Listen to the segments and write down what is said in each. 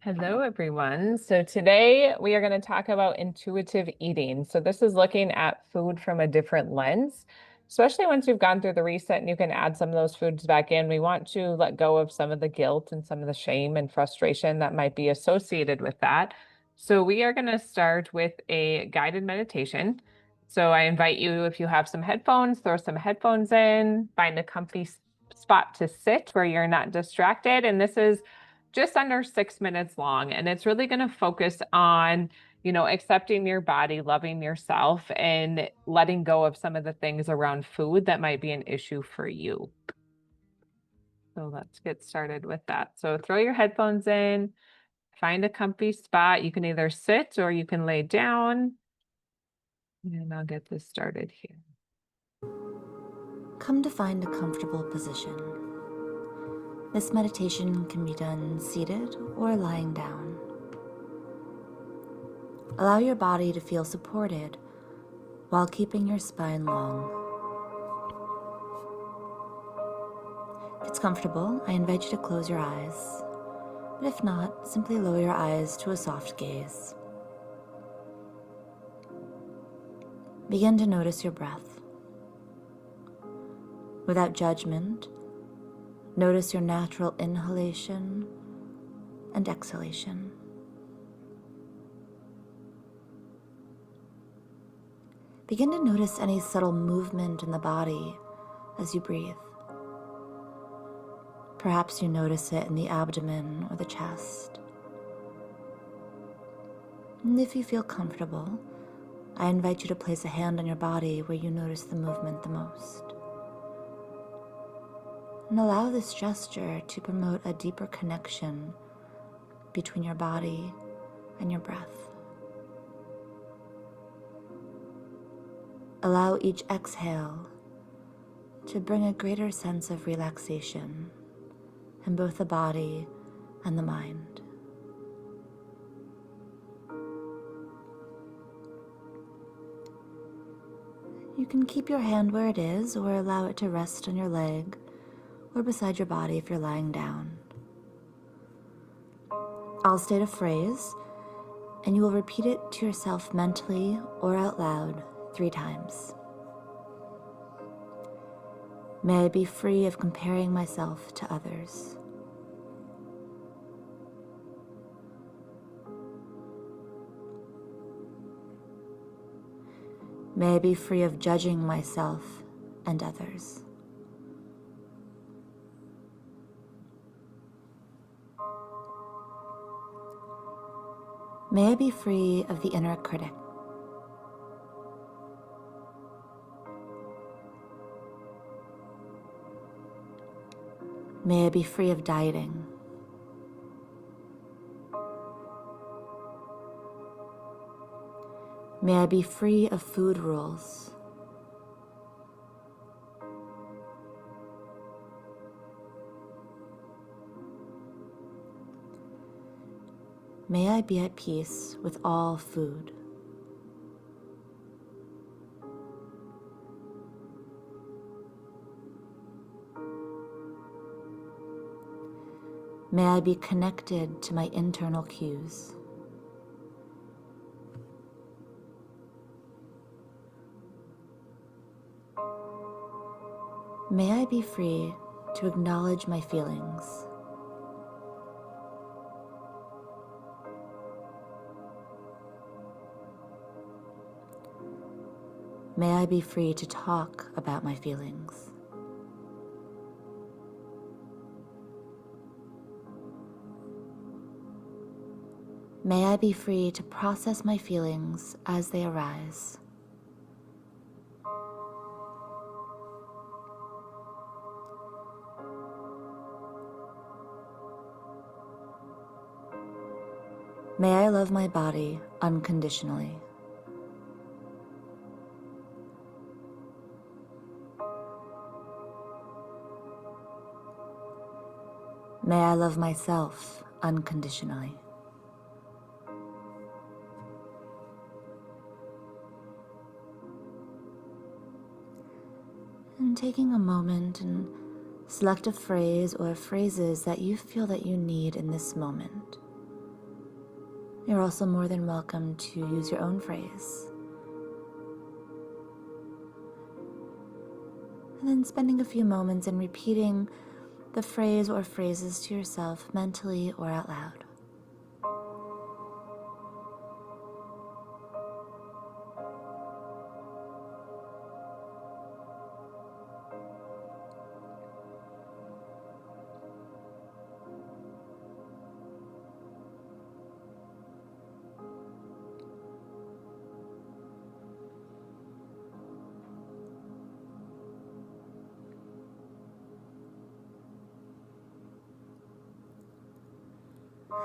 Hello, everyone. So today we are going to talk about intuitive eating. So this is looking at food from a different lens, especially once you've gone through the reset and you can add some of those foods back in. We want to let go of some of the guilt and some of the shame and frustration that might be associated with that. So we are going to start with a guided meditation. So I invite you, if you have some headphones, throw some headphones in, find a comfy spot to sit where you're not distracted. And this is just under 6 minutes long. And it's really going to focus on, accepting your body, loving yourself, and letting go of some of the things around food that might be an issue for you. So let's get started with that. So throw your headphones in, find a comfy spot. You can either sit or you can lay down. And I'll get this started here. Come to find a comfortable position. This meditation can be done seated or lying down. Allow your body to feel supported while keeping your spine long. If it's comfortable, I invite you to close your eyes, but if not, simply lower your eyes to a soft gaze. Begin to notice your breath. Without judgment, notice your natural inhalation and exhalation. Begin to notice any subtle movement in the body as you breathe. Perhaps you notice it in the abdomen or the chest. And if you feel comfortable, I invite you to place a hand on your body where you notice the movement the most. And allow this gesture to promote a deeper connection between your body and your breath. Allow each exhale to bring a greater sense of relaxation in both the body and the mind. You can keep your hand where it is or allow it to rest on your leg or beside your body if you're lying down. I'll state a phrase, and you will repeat it to yourself mentally or out loud 3 times. May I be free of comparing myself to others. May I be free of judging myself and others. May I be free of the inner critic. May I be free of dieting. May I be free of food rules. May I be at peace with all food. May I be connected to my internal cues. May I be free to acknowledge my feelings. May I be free to talk about my feelings. May I be free to process my feelings as they arise. May I love my body unconditionally. May I love myself unconditionally. And taking a moment and select a phrase or phrases that you feel that you need in this moment. You're also more than welcome to use your own phrase. And then spending a few moments and repeating the phrase or phrases to yourself mentally or out loud.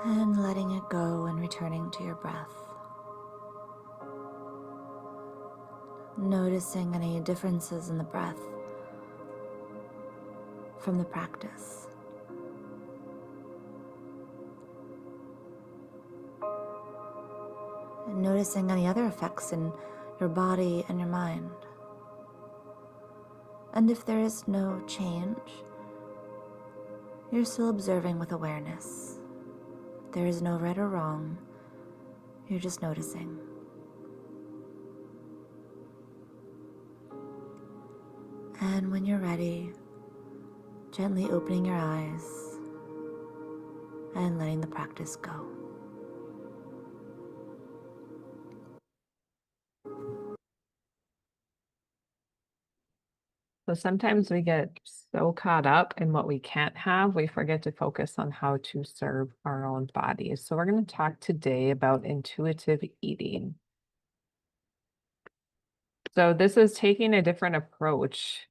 And letting it go and returning to your breath. Noticing any differences in the breath from the practice. And noticing any other effects in your body and your mind. And if there is no change, you're still observing with awareness. There is no right or wrong, you're just noticing. And when you're ready, gently opening your eyes and letting the practice go. So sometimes we get so caught up in what we can't have, we forget to focus on how to serve our own bodies. So we're going to talk today about intuitive eating. So this is taking a different approach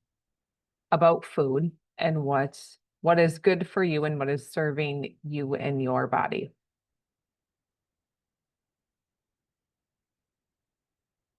about food and what is good for you and what is serving you and your body.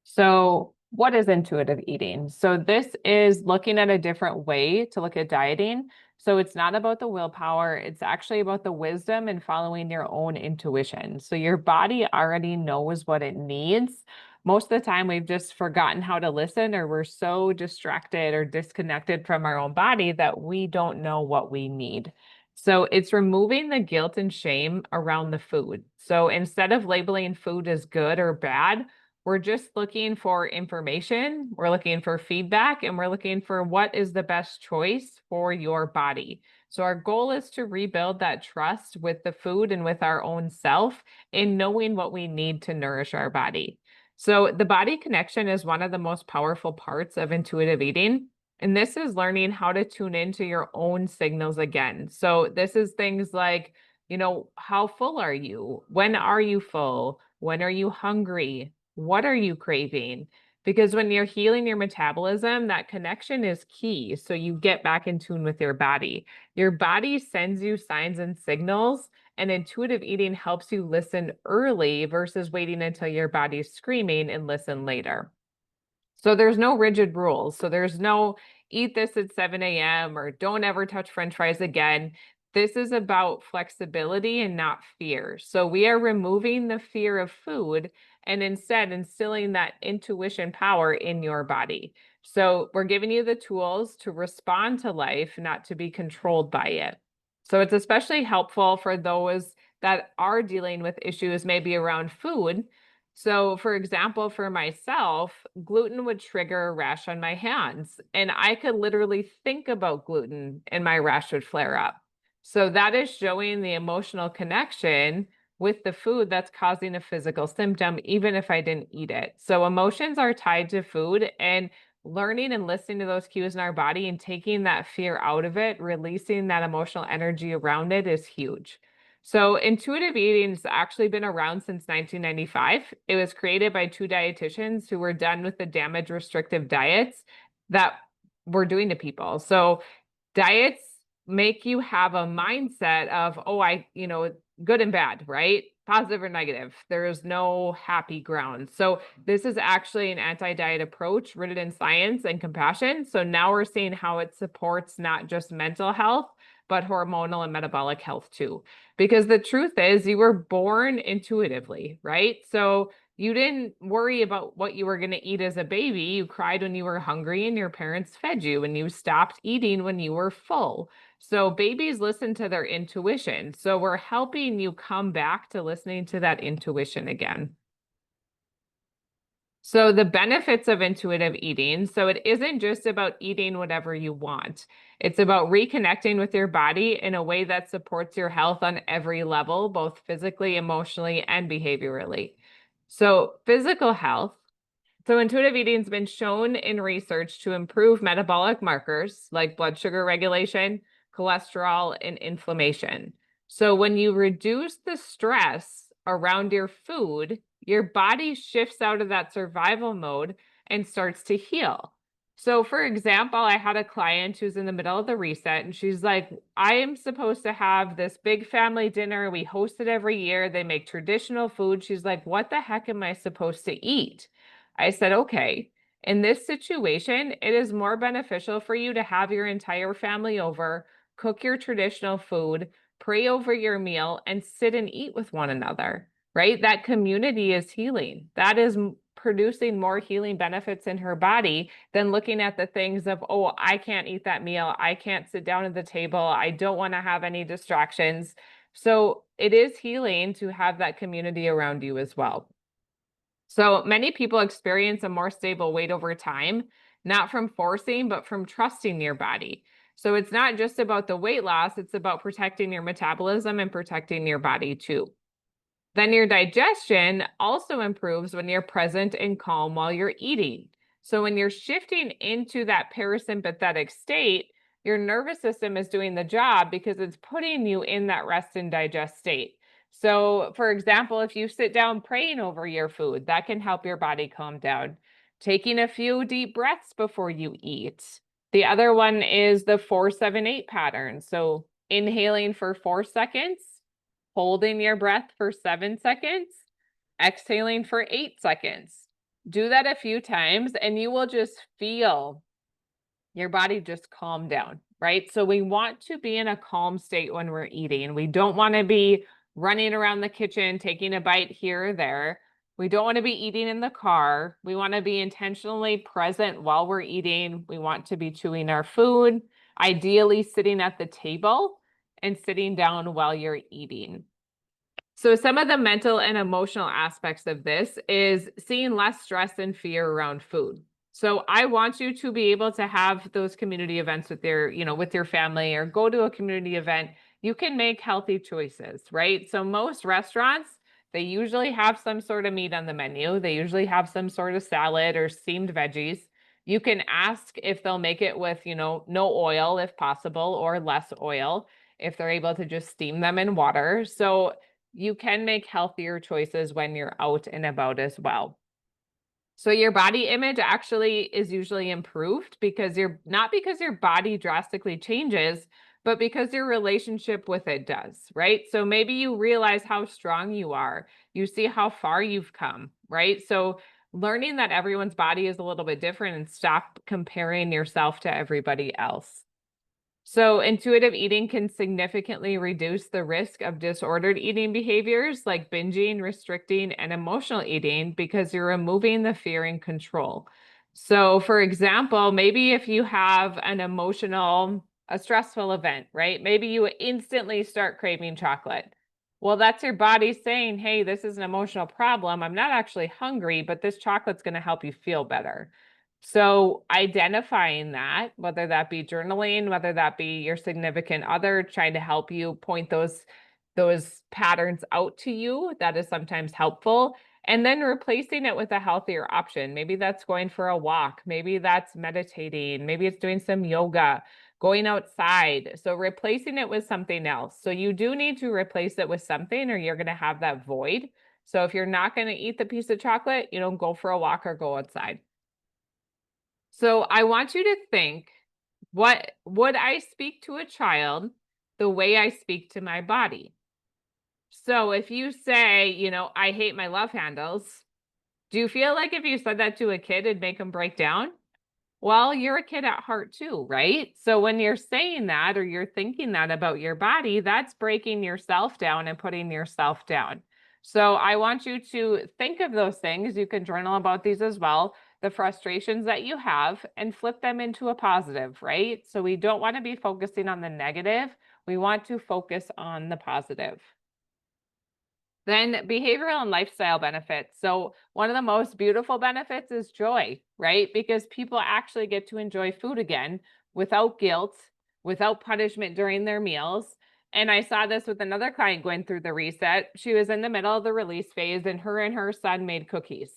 So what is intuitive eating? So this is looking at a different way to look at dieting. So it's not about the willpower, it's actually about the wisdom and following your own intuition. So your body already knows what it needs. Most of the time, we've just forgotten how to listen, or we're so distracted or disconnected from our own body that we don't know what we need. So it's removing the guilt and shame around the food. So instead of labeling food as good or bad, we're just looking for information, we're looking for feedback, and we're looking for what is the best choice for your body. So our goal is to rebuild that trust with the food and with our own self in knowing what we need to nourish our body. So the body connection is one of the most powerful parts of intuitive eating. And this is learning how to tune into your own signals again. So this is things like, how full are you? When are you full? When are you hungry? What are you craving? Because when you're healing your metabolism, that connection is key. So you get back in tune with your body. Your body sends you signs and signals, and intuitive eating helps you listen early versus waiting until your body's screaming and listen later. So there's no rigid rules. So there's no eat this at 7 a.m. or don't ever touch French fries again. This is about flexibility and not fear. So we are removing the fear of food and instead instilling that intuition power in your body. So we're giving you the tools to respond to life, not to be controlled by it. So it's especially helpful for those that are dealing with issues maybe around food. So, for example, for myself, gluten would trigger a rash on my hands, and I could literally think about gluten and my rash would flare up. So, that is showing the emotional connection with the food that's causing a physical symptom, even if I didn't eat it. So, emotions are tied to food, and learning and listening to those cues in our body and taking that fear out of it, releasing that emotional energy around it is huge. So intuitive eating has actually been around since 1995. It was created by two dietitians who were done with the damage restrictive diets that we're doing to people. So diets make you have a mindset of, oh, good and bad, right? Positive or negative. There is no happy ground. So this is actually an anti-diet approach rooted in science and compassion. So now we're seeing how it supports not just mental health, but hormonal and metabolic health too. Because the truth is, you were born intuitively, right? So You didn't worry about what you were going to eat as a baby. You cried when you were hungry and your parents fed you, and you stopped eating when you were full. So babies listen to their intuition. So we're helping you come back to listening to that intuition again. So the benefits of intuitive eating. So it isn't just about eating whatever you want. It's about reconnecting with your body in a way that supports your health on every level, both physically, emotionally, and behaviorally. So physical health. So intuitive eating has been shown in research to improve metabolic markers like blood sugar regulation, cholesterol, and inflammation. So when you reduce the stress around your food, your body shifts out of that survival mode and starts to heal. So for example, I had a client who's in the middle of the reset and she's like, I am supposed to have this big family dinner. We host it every year. They make traditional food. She's like, what the heck am I supposed to eat? I said, okay, in this situation, it is more beneficial for you to have your entire family over, cook your traditional food, pray over your meal, and sit and eat with one another, right? That community is healing. That is producing more healing benefits in her body than looking at the things of, oh, I can't eat that meal. I can't sit down at the table. I don't want to have any distractions. So it is healing to have that community around you as well. So many people experience a more stable weight over time, not from forcing, but from trusting your body. So it's not just about the weight loss, it's about protecting your metabolism and protecting your body too. Then your digestion also improves when you're present and calm while you're eating. So when you're shifting into that parasympathetic state, your nervous system is doing the job because it's putting you in that rest and digest state. So, for example, if you sit down praying over your food, that can help your body calm down. Taking a few deep breaths before you eat. The other one is the 4-7-8 pattern. So, inhaling for 4 seconds, holding your breath for 7 seconds, exhaling for 8 seconds. Do that a few times and you will just feel your body just calm down, right? So we want to be in a calm state when we're eating. We don't want to be running around the kitchen, taking a bite here or there. We don't want to be eating in the car. We want to be intentionally present while we're eating. We want to be chewing our food, ideally sitting at the table and sitting down while you're eating. So some of the mental and emotional aspects of this is seeing less stress and fear around food. So I want you to be able to have those community events with with your family or go to a community event. You can make healthy choices, right? So most restaurants, they usually have some sort of meat on the menu. They usually have some sort of salad or steamed veggies. You can ask if they'll make it with, no oil if possible or less oil if they're able to just steam them in water. So you can make healthier choices when you're out and about as well. So your body image actually is usually improved because not because your body drastically changes, but because your relationship with it does, right? So maybe you realize how strong you are. You see how far you've come, right? So learning that everyone's body is a little bit different and stop comparing yourself to everybody else. So intuitive eating can significantly reduce the risk of disordered eating behaviors like binging, restricting, and emotional eating because you're removing the fear and control. So for example, maybe if you have a stressful event, right? Maybe you instantly start craving chocolate. Well, that's your body saying, hey, this is an emotional problem. I'm not actually hungry, but this chocolate's going to help you feel better. So identifying that, whether that be journaling, whether that be your significant other trying to help you point those patterns out to you, that is sometimes helpful. And then replacing it with a healthier option. Maybe that's going for a walk. Maybe that's meditating. Maybe it's doing some yoga, going outside. So replacing it with something else. So you do need to replace it with something or you're going to have that void. So if you're not going to eat the piece of chocolate, go for a walk or go outside. So I want you to think, what would I speak to a child the way I speak to my body? So if you say, I hate my love handles, do you feel like if you said that to a kid, it'd make them break down? Well, you're a kid at heart too, right? So when you're saying that or you're thinking that about your body, that's breaking yourself down and putting yourself down. So I want you to think of those things. You can journal about these as well, the frustrations that you have, and flip them into a positive, right? So we don't want to be focusing on the negative. We want to focus on the positive. Then behavioral and lifestyle benefits. So one of the most beautiful benefits is joy, right? Because people actually get to enjoy food again without guilt, without punishment during their meals. And I saw this with another client going through the reset. She was in the middle of the release phase and her son made cookies.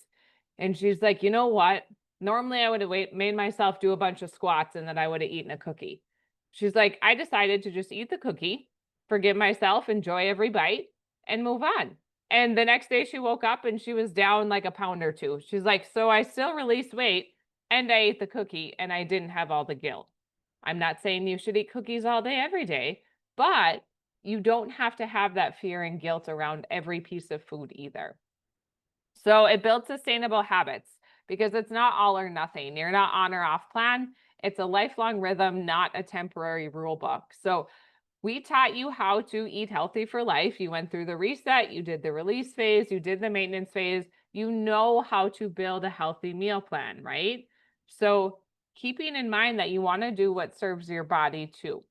And she's like, you know what? Normally I would have made myself do a bunch of squats and then I would have eaten a cookie. She's like, I decided to just eat the cookie, forgive myself, enjoy every bite, and move on. And the next day she woke up and she was down like a pound or two. She's like, so I still released weight and I ate the cookie and I didn't have all the guilt. I'm not saying you should eat cookies all day, every day, but you don't have to have that fear and guilt around every piece of food either. So it builds sustainable habits because it's not all or nothing. You're not on or off plan. It's a lifelong rhythm, not a temporary rule book. So we taught you how to eat healthy for life. You went through the reset, you did the release phase, you did the maintenance phase. You know how to build a healthy meal plan, right? So keeping in mind that you want to do what serves your body too.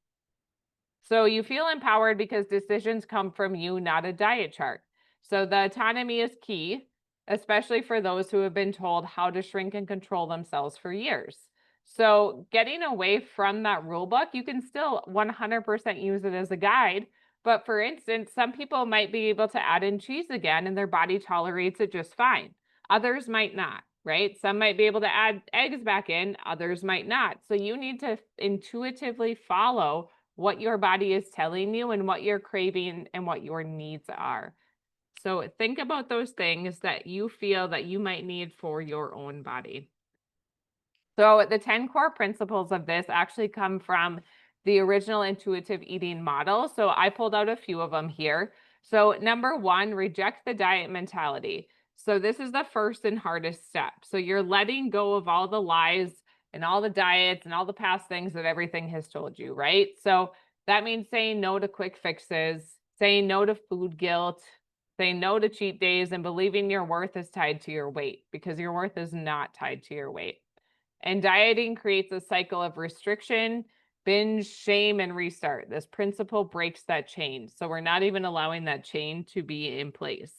So you feel empowered because decisions come from you, not a diet chart. So the autonomy is key, especially for those who have been told how to shrink and control themselves for years. So getting away from that rule book, you can still 100% use it as a guide. But for instance, some people might be able to add in cheese again and their body tolerates it just fine. Others might not, right? Some might be able to add eggs back in, others might not. So you need to intuitively follow what your body is telling you and what you're craving and what your needs are. So think about those things that you feel that you might need for your own body. So the 10 core principles of this actually come from the original intuitive eating model. So I pulled out a few of them here. So number one, reject the diet mentality. So this is the first and hardest step. So you're letting go of all the lies and all the diets and all the past things that everything has told you, right? So that means saying no to quick fixes, saying no to food guilt, saying no to cheat days, and believing your worth is tied to your weight, because your worth is not tied to your weight. And dieting creates a cycle of restriction, binge, shame, and restart. This principle breaks that chain. So we're not even allowing that chain to be in place.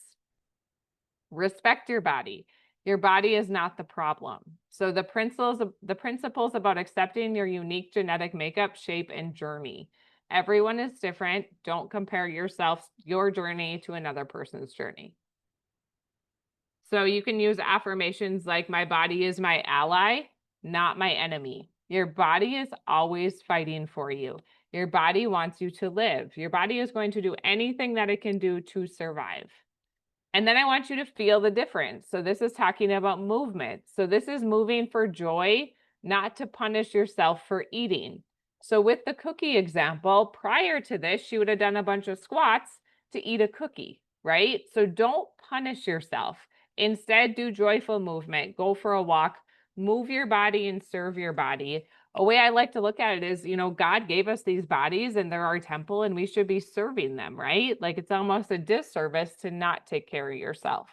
Respect your body. Your body is not the problem. So the principles about accepting your unique genetic makeup, shape, and journey. Everyone is different. Don't compare your journey to another person's journey. So you can use affirmations like, my body is my ally, not my enemy. Your body is always fighting for you. Your body wants you to live. Your body is going to do anything that it can do to survive. And then I want you to feel the difference. So this is talking about movement. So this is moving for joy, not to punish yourself for eating. So with the cookie example, prior to this, she would have done a bunch of squats to eat a cookie, right? So don't punish yourself. Instead, do joyful movement. Go for a walk, move your body and serve your body. A way I like to look at it is, God gave us these bodies and they're our temple and we should be serving them, right? Like it's almost a disservice to not take care of yourself.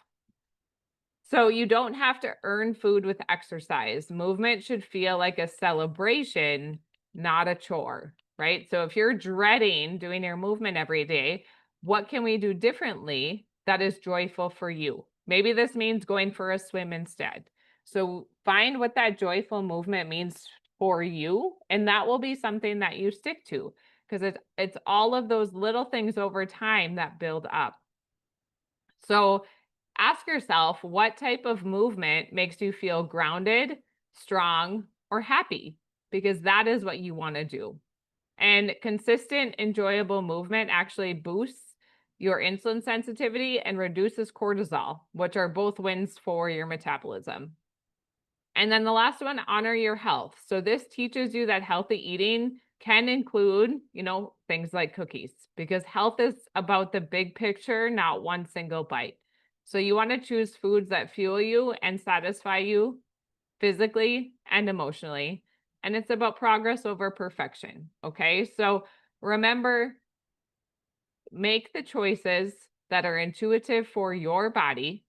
So you don't have to earn food with exercise. Movement should feel like a celebration, not a chore, right? So if you're dreading doing your movement every day, what can we do differently that is joyful for you? Maybe this means going for a swim instead. So find what that joyful movement means for you, and that will be something that you stick to, because it's all of those little things over time that build up. So ask yourself, what type of movement makes you feel grounded, strong, or happy? Because that is what you want to do. And consistent, enjoyable movement actually boosts your insulin sensitivity and reduces cortisol, which are both wins for your metabolism. And then the last one, honor your health. So this teaches you that healthy eating can include, things like cookies, because health is about the big picture, not one single bite. So you want to choose foods that fuel you and satisfy you physically and emotionally. And it's about progress over perfection. Okay. So remember, make the choices that are intuitive for your body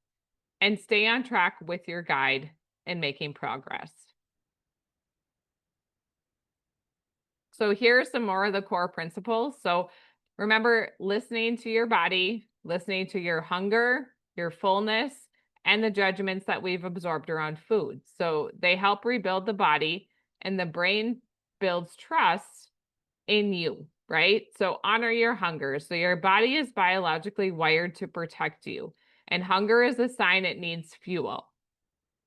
and stay on track with your guide and making progress. So here are some more of the core principles. So remember, listening to your body, listening to your hunger, your fullness, and the judgments that we've absorbed around food. So they help rebuild the body, and the brain builds trust in you, right? So honor your hunger. So your body is biologically wired to protect you, and hunger is a sign it needs fuel.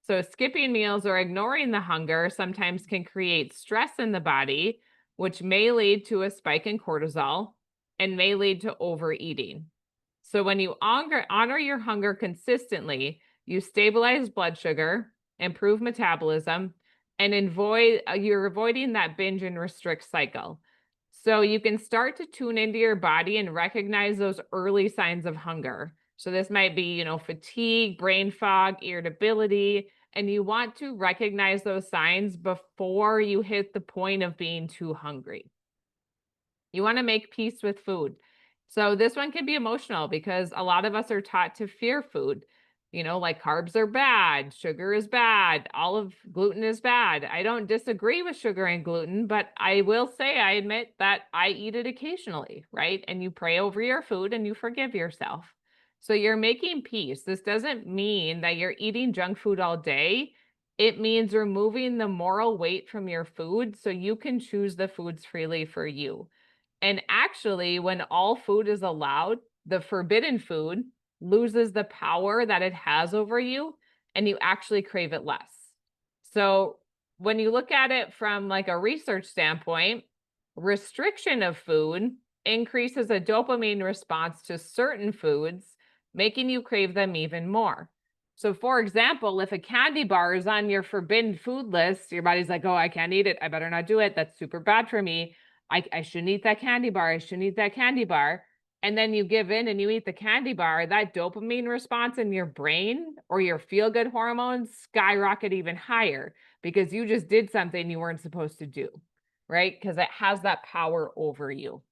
So skipping meals or ignoring the hunger sometimes can create stress in the body, which may lead to a spike in cortisol and may lead to overeating. So when you honor your hunger consistently, you stabilize blood sugar, improve metabolism, and you're avoiding that binge and restrict cycle. So you can start to tune into your body and recognize those early signs of hunger. So this might be, fatigue, brain fog, irritability, and you want to recognize those signs before you hit the point of being too hungry. You want to make peace with food. So this one can be emotional because a lot of us are taught to fear food. Like carbs are bad, sugar is bad, gluten is bad. I don't disagree with sugar and gluten, but I will say I admit that I eat it occasionally, right? And you pray over your food and you forgive yourself. So you're making peace. This doesn't mean that you're eating junk food all day. It means removing the moral weight from your food so you can choose the foods freely for you. And actually, when all food is allowed, the forbidden food loses the power that it has over you, and you actually crave it less. So when you look at it from like a research standpoint, restriction of food increases a dopamine response to certain foods, making you crave them even more. So for example, if a candy bar is on your forbidden food list, your body's like, oh, I can't eat it. I better not do it. That's super bad for me. I shouldn't eat that candy bar. I shouldn't eat that candy bar. And then you give in and you eat the candy bar, that dopamine response in your brain or your feel-good hormones skyrocket even higher because you just did something you weren't supposed to do, right? Because it has that power over you.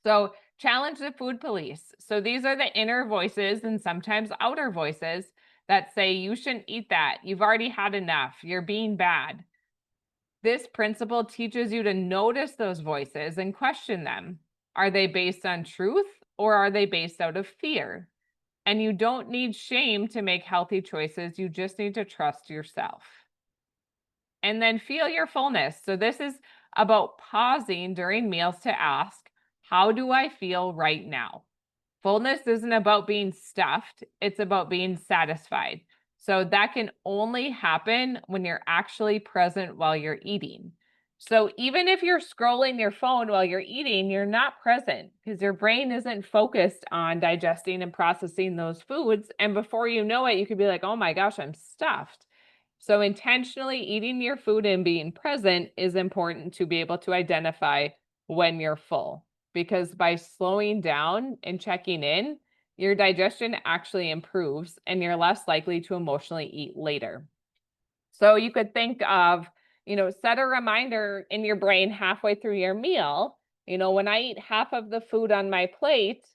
So challenge the food police. So these are the inner voices and sometimes outer voices that say you shouldn't eat that. You've already had enough. You're being bad. This principle teaches you to notice those voices and question them. Are they based on truth or are they based out of fear? And you don't need shame to make healthy choices. You just need to trust yourself. And then feel your fullness. So this is about pausing during meals to ask, how do I feel right now? Fullness isn't about being stuffed. It's about being satisfied. So that can only happen when you're actually present while you're eating. So even if you're scrolling your phone while you're eating, you're not present because your brain isn't focused on digesting and processing those foods. And before you know it, you could be like, oh my gosh, I'm stuffed. So intentionally eating your food and being present is important to be able to identify when you're full, because by slowing down and checking in, your digestion actually improves and you're less likely to emotionally eat later. So you could think of, set a reminder in your brain halfway through your meal. When I eat half of the food on my plate,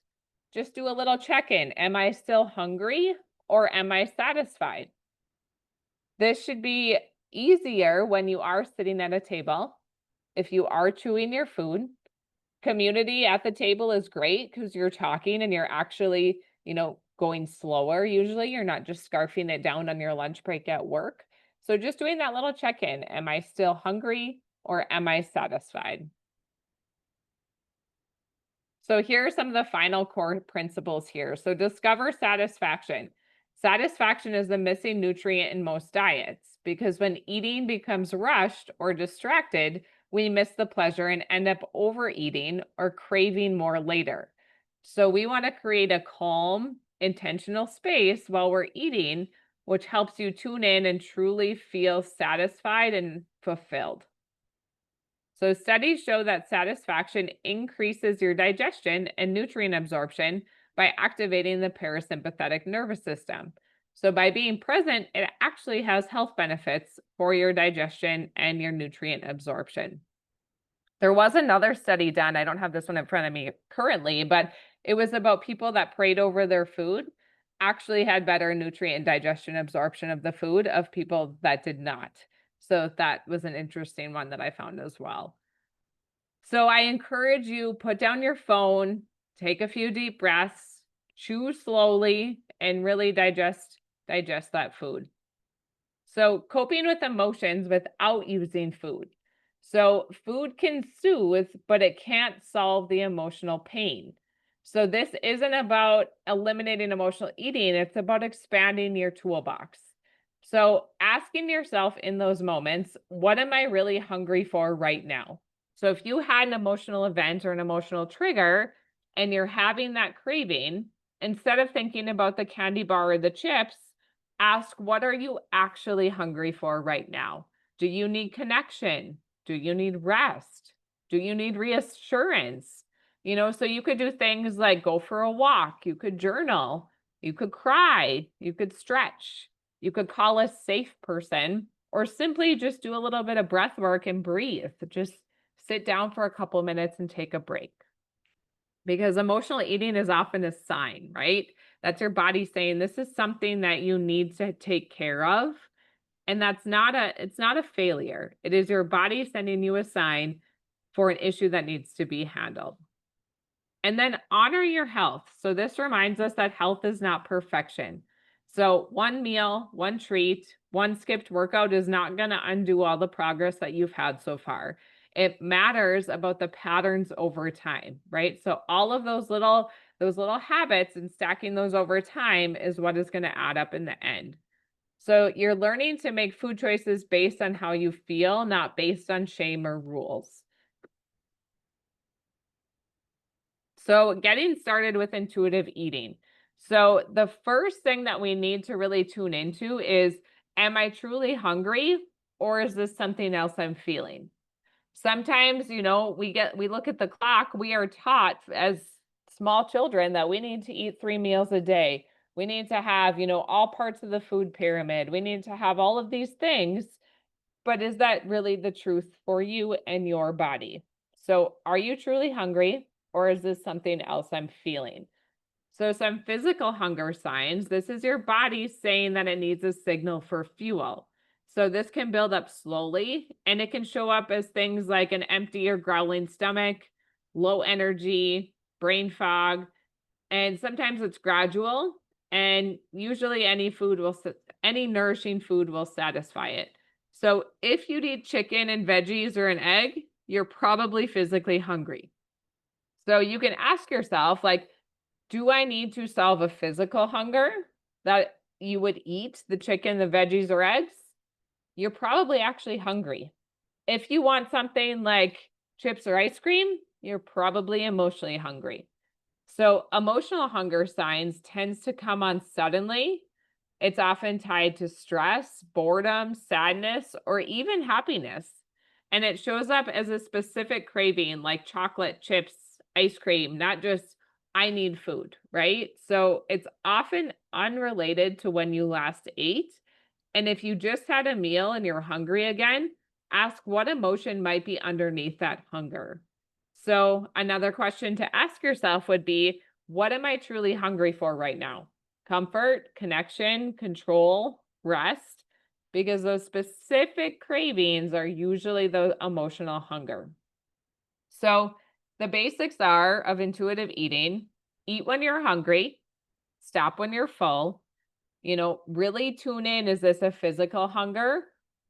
just do a little check-in. Am I still hungry or am I satisfied? This should be easier when you are sitting at a table. If you are chewing your food, community at the table is great because you're talking and you're actually, going slower. Usually you're not just scarfing it down on your lunch break at work. So just doing that little check-in. Am I still hungry or am I satisfied? So here are some of the final core principles here. So discover satisfaction. Satisfaction is the missing nutrient in most diets because when eating becomes rushed or distracted, we miss the pleasure and end up overeating or craving more later. So we want to create a calm, intentional space while we're eating, which helps you tune in and truly feel satisfied and fulfilled. So studies show that satisfaction increases your digestion and nutrient absorption by activating the parasympathetic nervous system. So by being present, it actually has health benefits for your digestion and your nutrient absorption. There was another study done, I don't have this one in front of me currently, but It was about people that prayed over their food actually had better nutrient digestion absorption of the food of people that did not. So that was an interesting one that I found as well. So I encourage you, put down your phone, take a few deep breaths, chew slowly, and really digest that food. So coping with emotions without using food. So food can soothe, but it can't solve the emotional pain. So this isn't about eliminating emotional eating, it's about expanding your toolbox. So asking yourself in those moments, what am I really hungry for right now? So if you had an emotional event or an emotional trigger and you're having that craving, instead of thinking about the candy bar or the chips, ask, what are you actually hungry for right now? Do you need connection? Do you need rest? Do you need reassurance? So you could do things like go for a walk, you could journal, you could cry, you could stretch, you could call a safe person, or simply just do a little bit of breath work and breathe. Just sit down for a couple minutes and take a break. Because emotional eating is often a sign, right? That's your body saying this is something that you need to take care of. And it's not a failure. It is your body sending you a sign for an issue that needs to be handled. And then honor your health. So this reminds us that health is not perfection. So one meal, one treat, one skipped workout is not going to undo all the progress that you've had so far. It matters about the patterns over time, right? So all of those little habits and stacking those over time is what is going to add up in the end. So you're learning to make food choices based on how you feel, not based on shame or rules. So getting started with intuitive eating. So the first thing that we need to really tune into is, am I truly hungry or is this something else I'm feeling? Sometimes, we look at the clock, we are taught as small children that we need to eat 3 meals a day. We need to have, all parts of the food pyramid. We need to have all of these things, but is that really the truth for you and your body? So are you truly hungry or is this something else I'm feeling? So some physical hunger signs, this is your body saying that it needs a signal for fuel. So this can build up slowly and it can show up as things like an empty or growling stomach, low energy, brain fog, and sometimes it's gradual and usually any nourishing food will satisfy it. So if you eat chicken and veggies or an egg, you're probably physically hungry. So you can ask yourself, like, do I need to solve a physical hunger that you would eat the chicken, the veggies, or eggs? You're probably actually hungry. If you want something like chips or ice cream, you're probably emotionally hungry. So emotional hunger signs tends to come on suddenly. It's often tied to stress, boredom, sadness, or even happiness. And it shows up as a specific craving like chocolate, chips, ice cream, not just I need food, right? So it's often unrelated to when you last ate. And if you just had a meal and you're hungry again, ask what emotion might be underneath that hunger. So another question to ask yourself would be, what am I truly hungry for right now? Comfort, connection, control, rest, because those specific cravings are usually the emotional hunger. So the basics are of intuitive eating: eat when you're hungry, stop when you're full, really tune in. Is this a physical hunger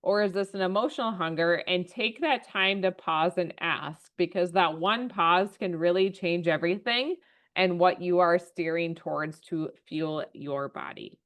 or is this an emotional hunger? And take that time to pause and ask, because that one pause can really change everything and what you are steering towards to fuel your body.